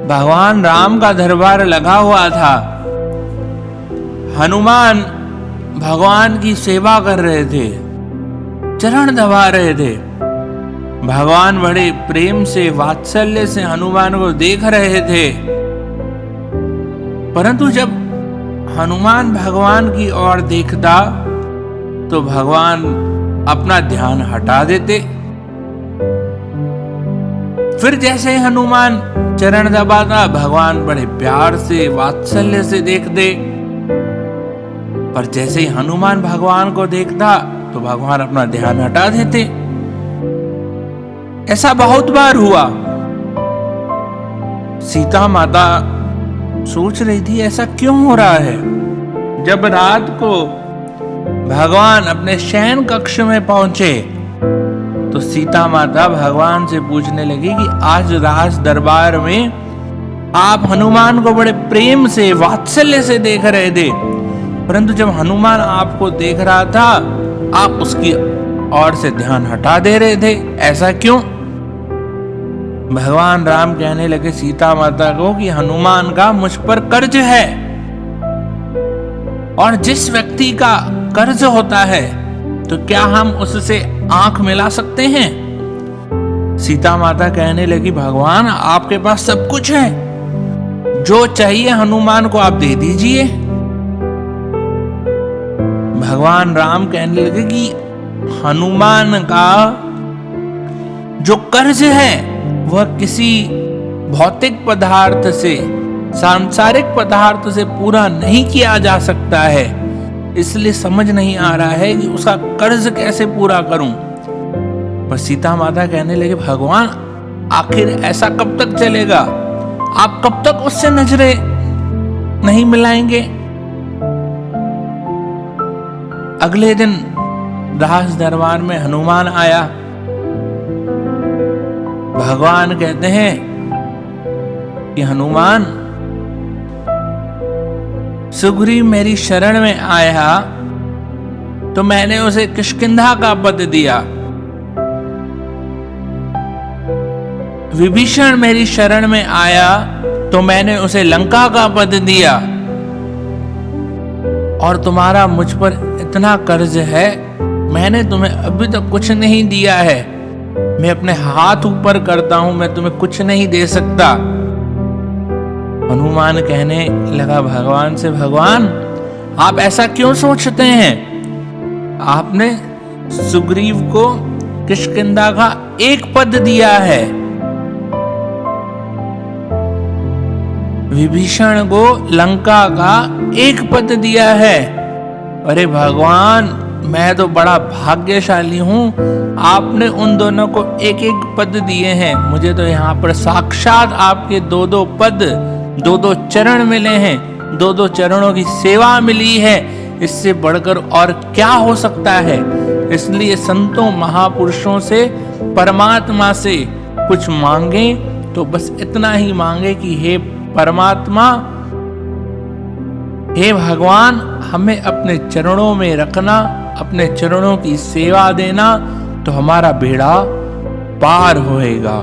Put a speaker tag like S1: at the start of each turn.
S1: भगवान राम का दरबार लगा हुआ था। हनुमान भगवान की सेवा कर रहे थे, चरण दबा रहे थे। भगवान बड़े प्रेम से, वात्सल्य से हनुमान को देख रहे थे। परंतु जब हनुमान भगवान की ओर देखता तो भगवान अपना ध्यान हटा देते। फिर जैसे हनुमान चरण दबाता, भगवान बड़े प्यार से, वात्सल्य से देखते। पर जैसे ही हनुमान भगवान को देखता तो भगवान अपना ध्यान हटा देते। ऐसा बहुत बार हुआ। सीता माता सोच रही थी ऐसा क्यों हो रहा है। जब रात को भगवान अपने शयन कक्ष में पहुंचे तो सीता माता भगवान से पूछने लगी कि आज राज दरबार में आप हनुमान को बड़े प्रेम से, वात्सल्य से देख रहे थे, परंतु जब हनुमान आपको देख रहा था आप उसकी ओर से ध्यान हटा दे रहे थे, ऐसा क्यों। भगवान राम कहने लगे सीता माता को कि हनुमान का मुझ पर कर्ज है, और जिस व्यक्ति का कर्ज होता है तो क्या हम उससे आंख मिला सकते हैं। सीता माता कहने लगी भगवान आपके पास सब कुछ है, जो चाहिए हनुमान को आप दे दीजिए। भगवान राम कहने लगे कि हनुमान का जो कर्ज है वह किसी भौतिक पदार्थ से, सांसारिक पदार्थ से पूरा नहीं किया जा सकता है, इसलिए समझ नहीं आ रहा है कि उसका कर्ज कैसे पूरा करूं। पर सीता माता कहने लगे भगवान आखिर ऐसा कब तक चलेगा, आप कब तक उससे नजरें नहीं मिलाएंगे। अगले दिन राज दरबार में हनुमान आया। भगवान कहते हैं कि हनुमान सुग्रीव मेरी शरण में आया तो मैंने उसे किष्किंधा का पद दिया। विभीषण मेरी शरण में आया तो मैंने उसे लंका का पद दिया। और तुम्हारा मुझ पर इतना कर्ज है, मैंने तुम्हें अभी तक कुछ नहीं दिया है। मैं अपने हाथ ऊपर करता हूं, मैं तुम्हें कुछ नहीं दे सकता। हनुमान कहने लगा भगवान से भगवान आप ऐसा क्यों सोचते हैं। आपने सुग्रीव को किष्किंधा का एक पद दिया है, विभीषण को लंका का एक पद दिया है। अरे भगवान मैं तो बड़ा भाग्यशाली हूं, आपने उन दोनों को एक एक पद दिए हैं, मुझे तो यहाँ पर साक्षात आपके दो दो पद, दो दो चरण मिले हैं, दो दो चरणों की सेवा मिली है। इससे बढ़कर और क्या हो सकता है। इसलिए संतों महापुरुषों से, परमात्मा से कुछ मांगे तो बस इतना ही मांगे कि हे परमात्मा, हे भगवान हमें अपने चरणों में रखना, अपने चरणों की सेवा देना, तो हमारा बेड़ा पार होएगा।